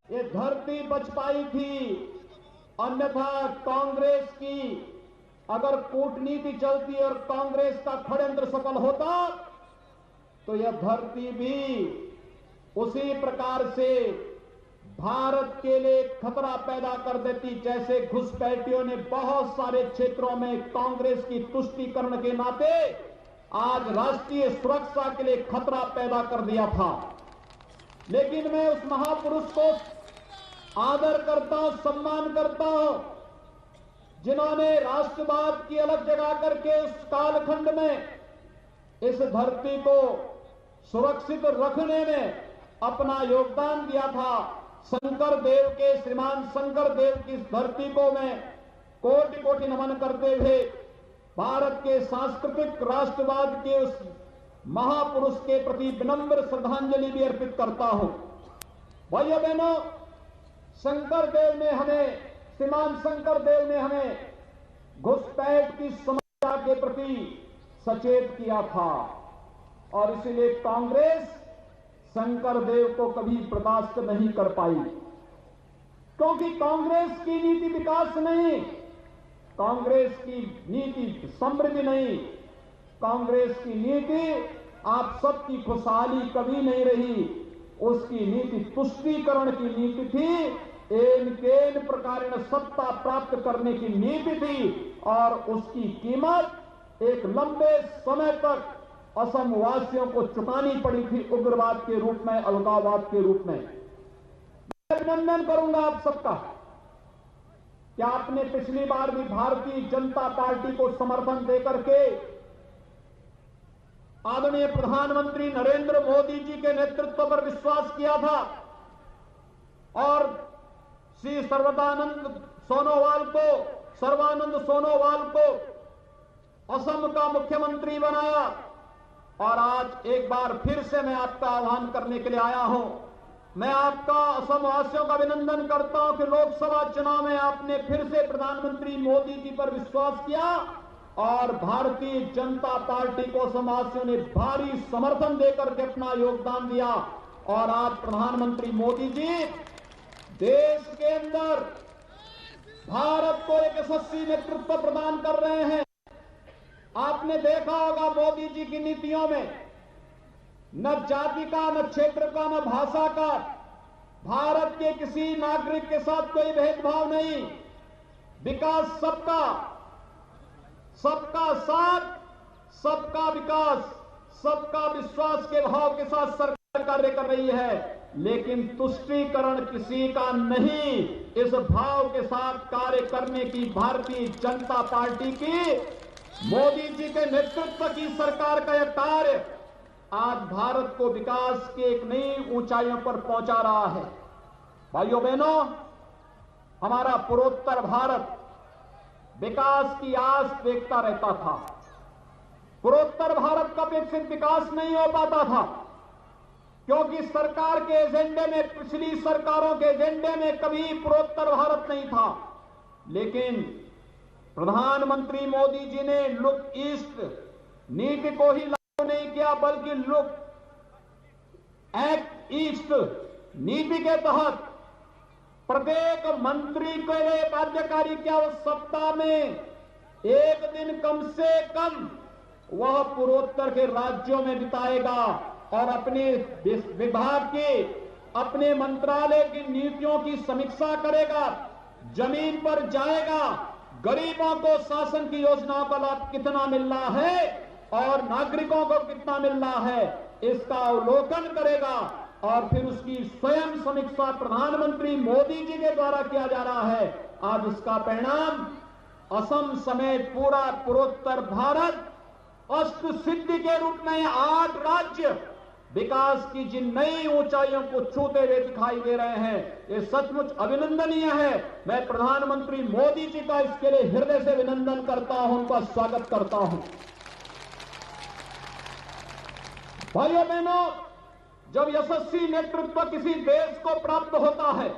ये धरती बच पाई थी, अन्यथा कांग्रेस की अगर कूटनीति चलती और कांग्रेस का षड्यंत्र सफल होता तो यह धरती भी उसी प्रकार से भारत के लिए खतरा पैदा कर देती, जैसे घुसपैठियों ने बहुत सारे क्षेत्रों में कांग्रेस की तुष्टीकरण के नाते आज राष्ट्रीय सुरक्षा के लिए खतरा पैदा कर दिया था। लेकिन मैं उस महापुरुष को आदर करता हूं, सम्मान करता हूं, जिन्होंने राष्ट्रवाद की अलग जगा करके उस कालखंड में इस धरती को सुरक्षित रखने में अपना योगदान दिया था। शंकर देव के, श्रीमान शंकर देव की इस धरती को मैं कोटि कोटि नमन करते हुए भारत के सांस्कृतिक राष्ट्रवाद के उस महापुरुष के प्रति विनम्र श्रद्धांजलि भी अर्पित करता हूं। भाइयों बहनों, शंकर देव ने हमें, श्रीमान शंकर देव ने हमें घुसपैठ की समस्या के प्रति सचेत किया था और इसलिए कांग्रेस शंकर देव को कभी बर्दाश्त नहीं कर पाई, क्योंकि कांग्रेस की नीति विकास नहीं, कांग्रेस की नीति समृद्धि नहीं, कांग्रेस की नीति आप सबकी खुशहाली कभी नहीं रही। उसकी नीति तुष्टीकरण की नीति थी, एन प्रकार सत्ता प्राप्त करने की नीति थी और उसकी कीमत एक लंबे समय तक असम वासियों को चुकानी पड़ी थी, उग्रवाद के रूप में, अलगाववाद के रूप में। मैं अभिनंदन करूंगा आप सबका कि आपने पिछली बार भी भारतीय जनता पार्टी को समर्थन देकर के आदरणीय प्रधानमंत्री नरेंद्र मोदी जी के नेतृत्व पर विश्वास किया था और श्री सर्वानंद सोनोवाल को असम का मुख्यमंत्री बनाया। और आज एक बार फिर से मैं आपका आह्वान करने के लिए आया हूं। मैं आपका असम वासियों का अभिनंदन करता हूं कि लोकसभा चुनाव में आपने फिर से प्रधानमंत्री मोदी जी पर विश्वास किया और भारतीय जनता पार्टी को असम वासियों ने भारी समर्थन देकर के अपना योगदान दिया और आज प्रधानमंत्री मोदी जी देश के अंदर भारत को एक यशस्वी नेतृत्व प्रदान कर रहे हैं। आपने देखा होगा मोदी जी की नीतियों में न जाति का, न क्षेत्र का, न भाषा का, भारत के किसी नागरिक के साथ कोई भेदभाव नहीं, विकास सबका, सबका साथ, सबका विकास, सबका विश्वास के भाव के साथ सरकार कार्य कर रही है। लेकिन तुष्टीकरण किसी का नहीं, इस भाव के साथ कार्य करने की भारतीय जनता पार्टी की, मोदी जी के नेतृत्व की सरकार का यह कार्य आज भारत को विकास के एक नई ऊंचाइयों पर पहुंचा रहा है। भाइयों बहनों, हमारा पूर्वोत्तर भारत विकास की आस देखता रहता था। पूर्वोत्तर भारत का विकसित विकास नहीं हो पाता था क्योंकि सरकार के एजेंडे में, पिछली सरकारों के एजेंडे में कभी पूर्वोत्तर भारत नहीं था। लेकिन प्रधानमंत्री मोदी जी ने लुक ईस्ट नीति को ही लागू नहीं किया, बल्कि लुक एक्ट ईस्ट नीति के तहत प्रत्येक मंत्री के लिए बाध्यकारी क्या, उस सप्ताह में एक दिन कम से कम वह पूर्वोत्तर के राज्यों में बिताएगा और अपने विभाग के, अपने मंत्रालय की नीतियों की समीक्षा करेगा, जमीन पर जाएगा, गरीबों को शासन की योजनाओं का लाभ कितना मिल रहा है और नागरिकों को कितना मिल रहा है, इसका अवलोकन करेगा और फिर उसकी स्वयं समीक्षा प्रधानमंत्री मोदी जी के द्वारा किया जा रहा है। आज उसका परिणाम असम समेत पूरा पूर्वोत्तर भारत अष्ट सिद्धि के रूप में 8 राज्य विकास की जिन नई ऊंचाइयों को छूते हुए दिखाई दे रहे हैं, ये सचमुच अभिनंदनीय है। मैं प्रधानमंत्री मोदी जी का इसके लिए हृदय से अभिनंदन करता हूं, उनका स्वागत करता हूं। भाइयों बहनों, जब यशस्वी नेतृत्व किसी देश को प्राप्त होता है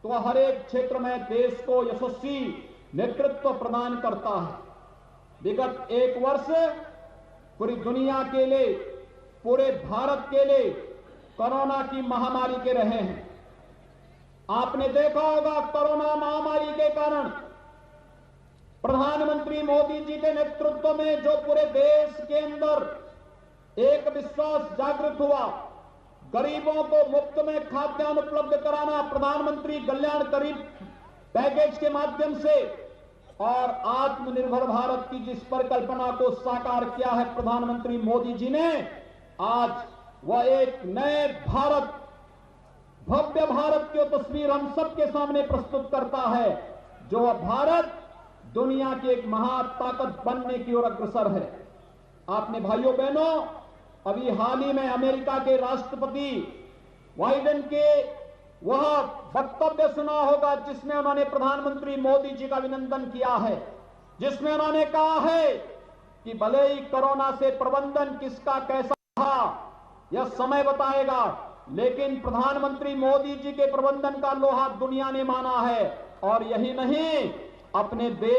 तो हर एक क्षेत्र में देश को यशस्वी नेतृत्व प्रदान करता है। विगत 1 वर्ष पूरी दुनिया के लिए, पूरे भारत के लिए कोरोना की महामारी के रहे हैं। आपने देखा होगा कोरोना महामारी के कारण प्रधानमंत्री मोदी जी के नेतृत्व में जो पूरे देश के अंदर एक विश्वास जागृत हुआ, गरीबों को मुफ्त में खाद्यान्न उपलब्ध कराना प्रधानमंत्री कल्याण गरीब पैकेज के माध्यम से, और आत्मनिर्भर भारत की जिस परिकल्पना को साकार किया है प्रधानमंत्री मोदी जी ने, आज वह एक नए भारत, भव्य भारत की तस्वीर हम सबके सामने प्रस्तुत करता है, जो वह भारत दुनिया की एक महाताकत बनने की ओर अग्रसर है। आपने भाइयों बहनों अभी हाल ही में अमेरिका के राष्ट्रपति बाइडेन के वह वक्तव्य सुना होगा जिसमें उन्होंने प्रधानमंत्री मोदी जी का अभिनंदन किया है, जिसमें उन्होंने कहा है कि भले ही कोरोना से प्रबंधन किसका कैसा था यह समय बताएगा, लेकिन प्रधानमंत्री मोदी जी के प्रबंधन का लोहा दुनिया ने माना है। और यही नहीं, अपने देश